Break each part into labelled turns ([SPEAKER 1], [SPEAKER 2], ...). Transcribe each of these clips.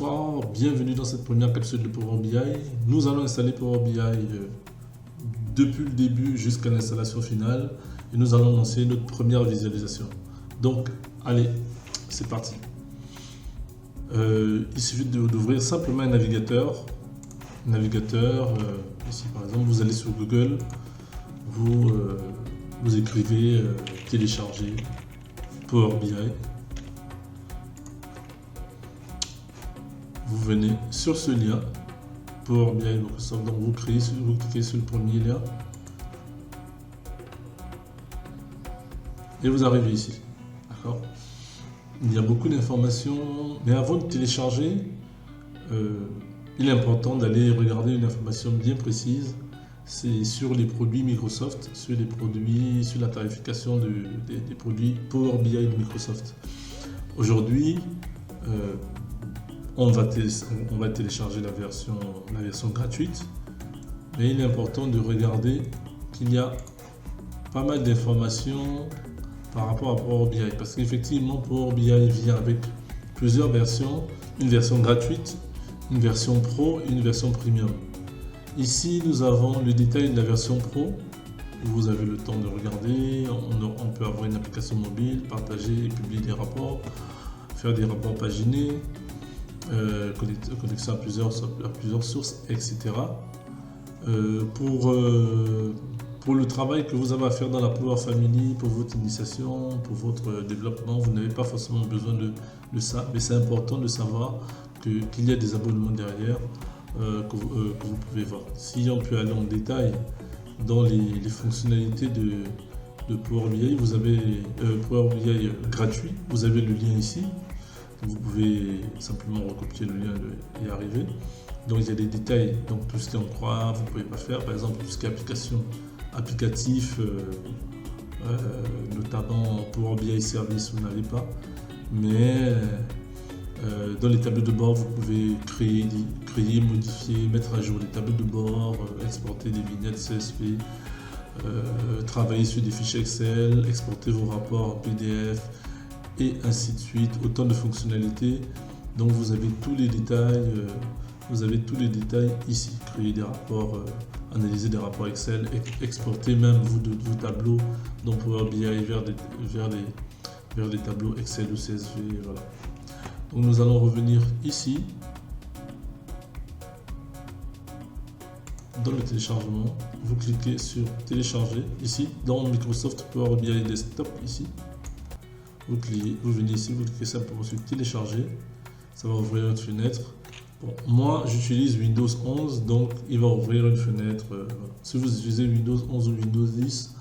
[SPEAKER 1] bonsoir, bienvenue dans cette première capsule de Power BI. Nous allons installer Power BI depuis le début jusqu'à l'installation finale et nous allons lancer notre première visualisation. Donc, allez, c'est parti. Il suffit d'ouvrir simplement un navigateur. Ici par exemple, vous allez sur Google, vous écrivez télécharger Power BI. Vous venez sur ce lien, Power BI Microsoft, donc vous cliquez sur le premier lien et vous arrivez ici. D'accord ? Il y a beaucoup d'informations, mais avant de télécharger, il est important d'aller regarder une information bien précise. C'est sur les produits Microsoft, sur la tarification des produits Power BI de Microsoft. Aujourd'hui, on va télécharger la version gratuite, mais il est important de regarder qu'il y a pas mal d'informations par rapport à Power BI, parce qu'effectivement Power BI vient avec plusieurs versions, une version gratuite, une version pro et une version premium. Ici nous avons le détail de la version pro, vous avez le temps de regarder, on peut avoir une application mobile, partager et publier des rapports, faire des rapports paginés, connexion à plusieurs sources, etc. Pour le travail que vous avez à faire dans la Power Family, pour votre initiation, pour votre développement, vous n'avez pas forcément besoin de ça, mais c'est important de savoir qu'il y a des abonnements derrière que vous pouvez voir. Si on peut aller en détail dans les fonctionnalités de Power BI, vous avez Power BI gratuit, vous avez le lien ici. Vous pouvez simplement recopier le lien et y arriver. Donc il y a des détails, donc tout ce qui est en croix, vous ne pouvez pas faire. Par exemple, tout ce qui est applicatif, notamment Power BI Service, vous n'avez pas. Mais dans les tableaux de bord, vous pouvez créer, modifier, mettre à jour les tableaux de bord, exporter des vignettes CSV, travailler sur des fichiers Excel, exporter vos rapports en PDF, et ainsi de suite, autant de fonctionnalités. Donc vous avez tous les détails, ici. Créer des rapports, analyser des rapports Excel, exporter même vos tableaux dans Power BI vers des tableaux Excel ou CSV. Voilà. Donc nous allons revenir ici dans le téléchargement. Vous cliquez sur télécharger ici dans Microsoft Power BI Desktop ici. Vous venez ici, vous cliquez simplement sur télécharger, ça va ouvrir une fenêtre. Bon, moi j'utilise Windows 11, donc il va ouvrir une fenêtre. Si vous utilisez Windows 11 ou Windows 10,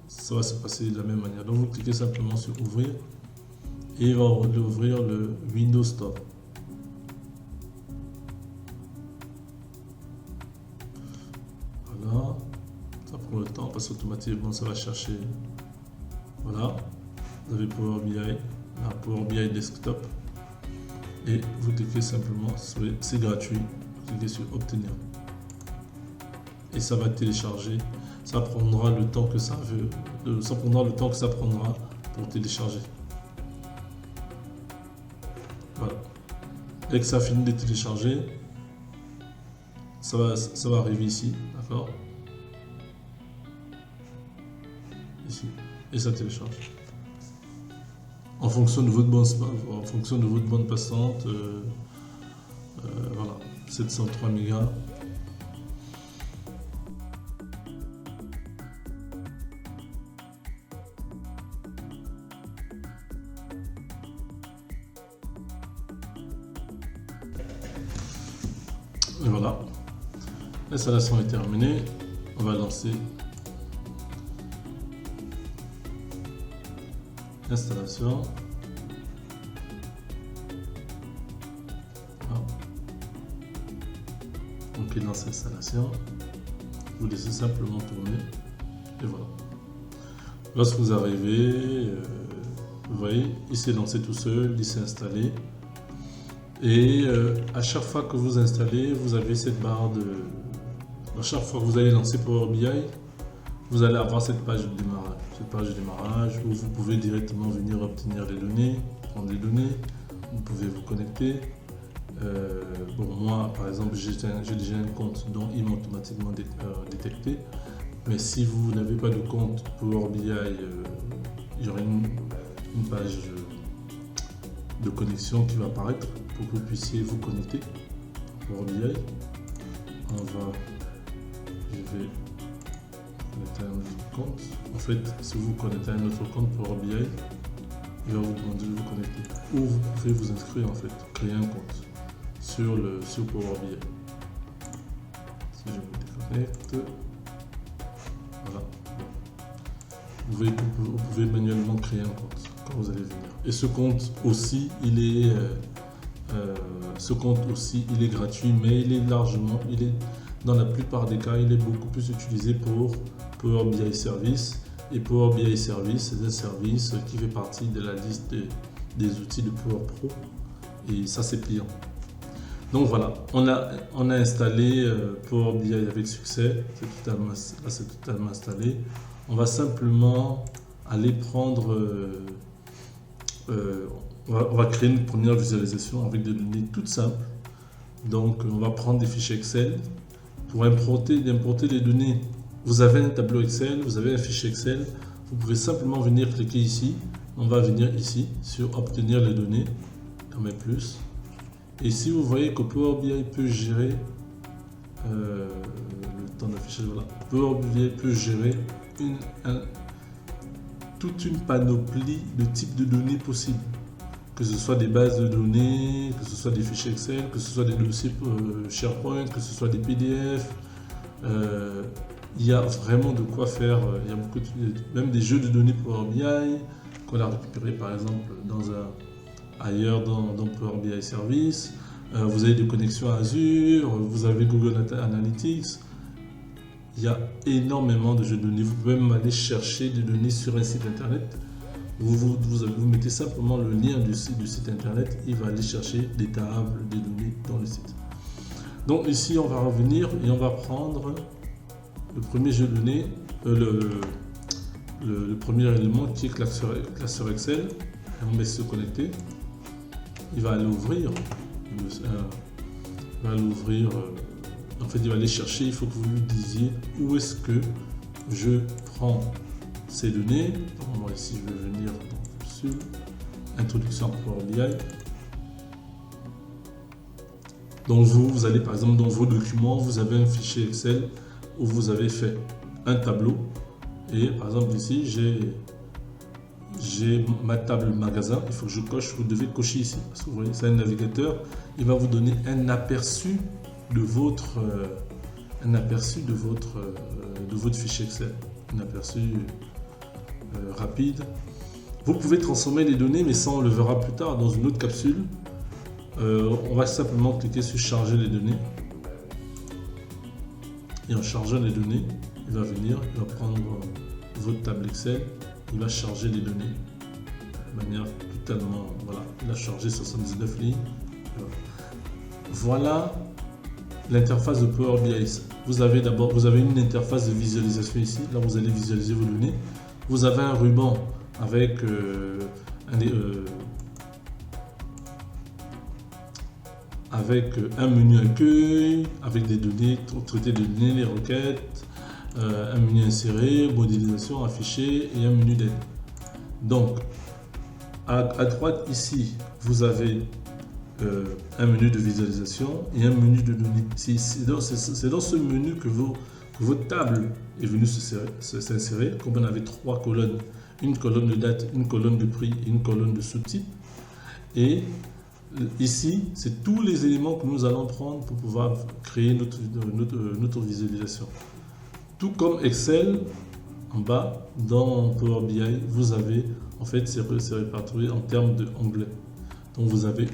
[SPEAKER 1] ça va se passer de la même manière. Donc vous cliquez simplement sur ouvrir et il va ouvrir le Windows Store. Voilà, ça prend le temps parce qu'automatiquement ça va chercher. Voilà, vous avez Power BI, la Power BI Desktop et vous cliquez simplement sur c'est gratuit, vous cliquez sur obtenir et ça va télécharger. Ça prendra le temps que ça prendra pour télécharger. Voilà, dès que ça finit de télécharger, ça va arriver ici, d'accord, ici. Et ça télécharge. En fonction de votre bande passante, voilà, 703 mégas. Et voilà, l'installation est terminée. On va lancer l'installation. Donc il lance l'installation. Vous laissez simplement tourner et voilà. Lorsque vous arrivez, vous voyez, il s'est lancé tout seul, il s'est installé. Et à chaque fois que vous installez, vous avez cette barre de. À chaque fois que vous allez lancer Power BI, vous allez avoir cette page de démarrage où vous pouvez directement venir obtenir les données, prendre les données, vous pouvez vous connecter. Bon, moi, par exemple, j'ai déjà un compte, donc il m'a automatiquement détecté. Mais si vous n'avez pas de compte Power BI, il y aura une page de connexion qui va apparaître pour que vous puissiez vous connecter Power BI. Je vais connecter à un autre compte. En fait, si vous vous connectez à un autre compte Power BI, il va vous demander de vous connecter. Ou vous pouvez vous inscrire, en fait, créer un compte sur Power BI. Si je me déconnecte, voilà. Vous pouvez manuellement créer un compte quand vous allez venir. Et ce compte aussi, il est gratuit, mais dans la plupart des cas, il est beaucoup plus utilisé pour Power BI Service. Et Power BI Service, c'est un service qui fait partie de la liste des outils de Power Pro. Et ça, c'est payant. Donc voilà, on a installé Power BI avec succès. C'est totalement installé. On va simplement aller prendre... on va créer une première visualisation avec des données toutes simples. Donc on va prendre des fichiers Excel. Pour importer les données, vous avez un tableau Excel, vous avez un fichier Excel. Vous pouvez simplement venir cliquer ici. On va venir ici sur obtenir les données, comme plus. Et si vous voyez que Power BI peut gérer le temps d'affichage, voilà. Power BI peut gérer toute une panoplie de types de données possibles. Que ce soit des bases de données, que ce soit des fichiers Excel, que ce soit des dossiers SharePoint, que ce soit des PDF. Il y a vraiment de quoi faire. Il y a même des jeux de données Power BI qu'on a récupérés par exemple ailleurs dans Power BI Service. Vous avez des connexions Azure, vous avez Google Analytics. Il y a énormément de jeux de données. Vous pouvez même aller chercher des données sur un site internet. Vous mettez simplement le lien du site internet, il va aller chercher des tables, des données dans le site. Donc ici, on va revenir et on va prendre le premier jeu de données, le premier élément qui est classeur Excel. Et on met se connecter. Il va aller ouvrir. En fait, il va aller chercher. Il faut que vous lui disiez où est-ce que je prends ces données. Donc, moi ici, je vais venir sur Introduction à Power BI. Donc vous allez par exemple dans vos documents, vous avez un fichier Excel où vous avez fait un tableau. Et par exemple ici, j'ai ma table magasin. Il faut que je coche. Vous devez cocher ici parce que vous voyez, c'est un navigateur. Il va vous donner un aperçu de votre fichier Excel, un aperçu rapide. Vous pouvez transformer les données, mais ça on le verra plus tard dans une autre capsule. On va simplement cliquer sur charger les données. Et en chargeant les données, il va venir, il va prendre votre table Excel, il va charger les données de manière totalement, voilà, il a chargé 79 lignes. Voilà l'interface de Power BI. Vous avez une interface de visualisation ici. Là, vous allez visualiser vos données. Vous avez un ruban avec un menu accueil, avec des données, traiter des données, les requêtes, un menu inséré, modélisation, affiché et un menu d'aide. Donc, à droite ici, vous avez un menu de visualisation et un menu de données. C'est dans ce menu que votre table est venue s'insérer. Comme on avait 3 colonnes, une colonne de date, une colonne de prix et une colonne de sous-type. Et ici, c'est tous les éléments que nous allons prendre pour pouvoir créer notre visualisation. Tout comme Excel, en bas, dans Power BI, vous avez, en fait, c'est réparti en termes d'onglets. Donc, vous avez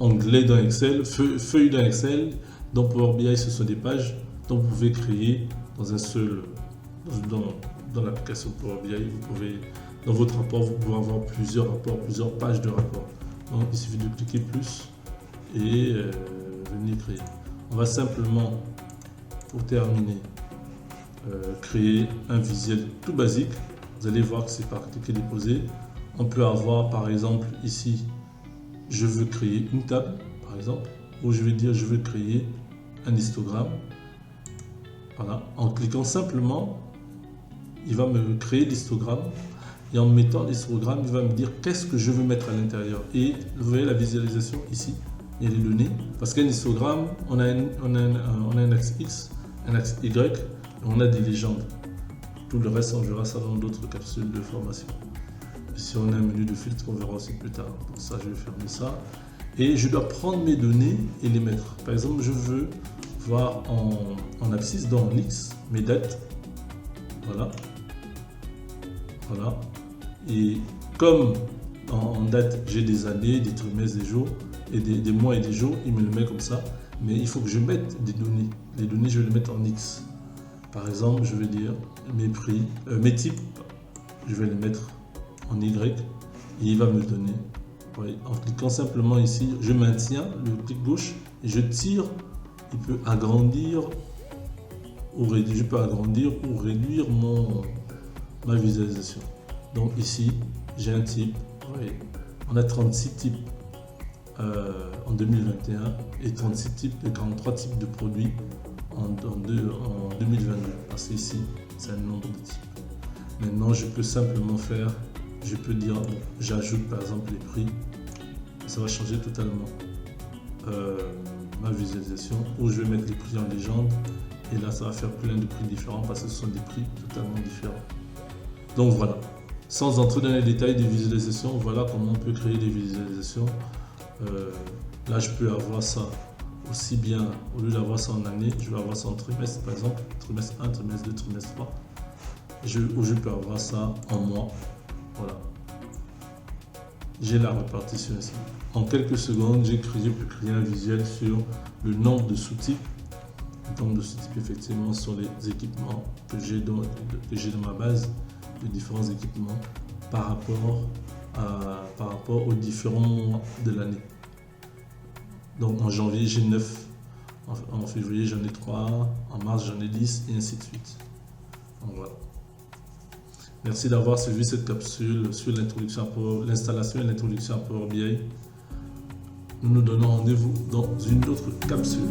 [SPEAKER 1] onglet dans Excel, feuille dans Excel. Dans Power BI, ce sont des pages dont vous pouvez créer dans un seul, dans l'application Power BI, vous pouvez, dans votre rapport, vous pouvez avoir plusieurs rapports, plusieurs pages de rapport. Donc, il suffit de cliquer plus et venir créer. On va simplement, pour terminer, créer un visuel tout basique. Vous allez voir que c'est par cliquer déposer. On peut avoir par exemple ici je veux créer une table, par exemple, ou je vais dire je veux créer un histogramme. Voilà, en cliquant simplement, il va me créer l'histogramme. Et en mettant l'histogramme, il va me dire qu'est-ce que je veux mettre à l'intérieur. Et vous voyez la visualisation ici, il y a les données. Parce qu'un histogramme, on a un axe X, un axe Y, et on a des légendes. Tout le reste, on verra ça dans d'autres capsules de formation. Ici, on a un menu de filtre, on verra aussi plus tard. Pour ça, je vais fermer ça. Et je dois prendre mes données et les mettre. Par exemple, je veux voir en abscisse, dans X, mes dates. Voilà. Voilà. Et comme en date, j'ai des années, des trimestres, des jours, et des mois et des jours, il me le met comme ça. Mais il faut que je mette des données. Les données, je vais les mettre en X. Par exemple, je vais dire mes prix, mes types, je vais les mettre en Y. Et il va me donner. Oui, en cliquant simplement ici, je maintiens le clic gauche et je tire. Il peut agrandir ou réduire. Je peux agrandir ou réduire ma visualisation. Donc ici, j'ai un type. Oui, on a 36 types en 2021 et 36 types, 43 types de produits en 2022. Parce qu'ici, c'est un nombre de types. Maintenant, je peux simplement faire, je peux dire, bon, j'ajoute par exemple les prix. Ça va changer totalement ma visualisation, où je vais mettre les prix en légende. Et là, ça va faire plein de prix différents parce que ce sont des prix totalement différents. Donc voilà, sans entrer dans les détails des visualisations, voilà comment on peut créer des visualisations. Là, je peux avoir ça aussi bien, au lieu d'avoir ça en année, je vais avoir ça en trimestre, par exemple, trimestre 1, trimestre 2, trimestre 3. Ou je peux avoir ça en mois. Voilà. J'ai la répartition ici. En quelques secondes, j'ai pu créer un visuel sur le nombre de sous-types. Le nombre de sous-types, effectivement, sur les équipements que j'ai dans ma base, les différents équipements par rapport aux différents mois de l'année. Donc en janvier, j'ai 9. En février, j'en ai 3. En mars, j'en ai 10, et ainsi de suite. Donc voilà. Merci d'avoir suivi cette capsule sur l'installation et l'introduction à Power BI. Nous nous donnons rendez-vous dans une autre capsule.